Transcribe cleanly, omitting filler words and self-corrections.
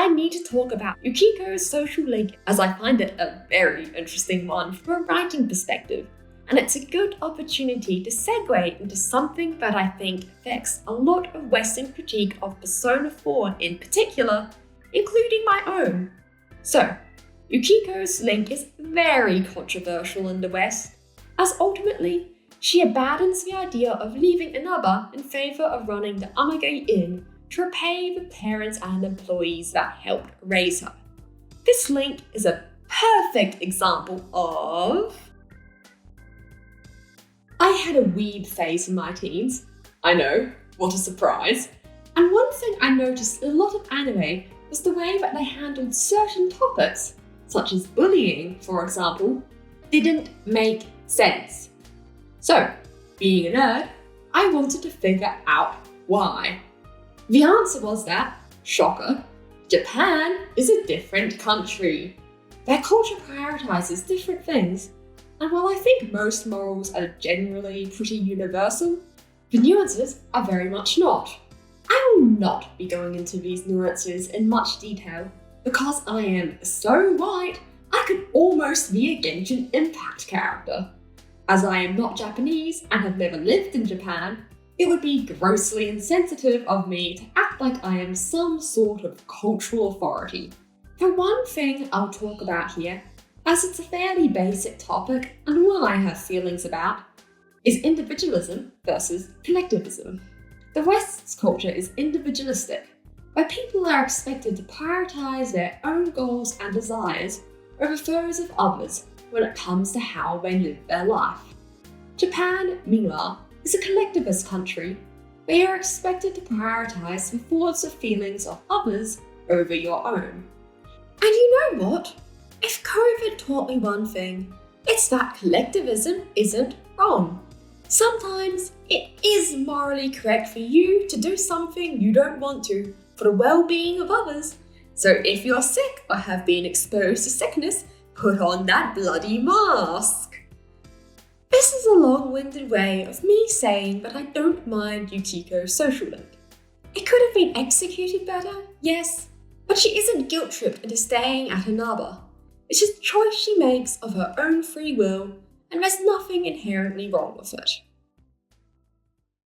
I need to talk about Yukiko's social link, as I find it a very interesting one from a writing perspective, and it's a good opportunity to segue into something that I think affects a lot of Western critique of Persona 4 in particular, including my own. So, Yukiko's link is very controversial in the West, as ultimately, she abandons the idea of leaving Inaba in favour of running the Amage Inn to repay the parents and employees that helped raise her. This link is a perfect example of... I had a weeb phase in my teens. I know, what a surprise. And one thing I noticed in a lot of anime was the way that they handled certain topics, such as bullying, for example, didn't make sense. So, being a nerd, I wanted to figure out why. The answer was that, shocker, Japan is a different country. Their culture prioritizes different things, and while I think most morals are generally pretty universal, the nuances are very much not. I will not be going into these nuances in much detail, because I am so white, I could almost be a Genshin Impact character. As I am not Japanese and have never lived in Japan, it would be grossly insensitive of me to act like I am some sort of cultural authority. The one thing I'll talk about here, as it's a fairly basic topic and one I have feelings about, is individualism versus collectivism. The West's culture is individualistic, where people are expected to prioritize their own goals and desires over those of others when it comes to how they live their life. Japan, meanwhile, is a collectivist country where you're expected to prioritize the thoughts or feelings of others over your own. And you know what? If COVID taught me one thing, it's that collectivism isn't wrong. Sometimes it is morally correct for you to do something you don't want to for the well-being of others. So if you're sick or have been exposed to sickness, put on that bloody mask. This is a long-winded way of me saying that I don't mind Yukiko's social link. It could have been executed better, yes, but she isn't guilt-tripped into staying at Inaba. It's just a choice she makes of her own free will, and there's nothing inherently wrong with it.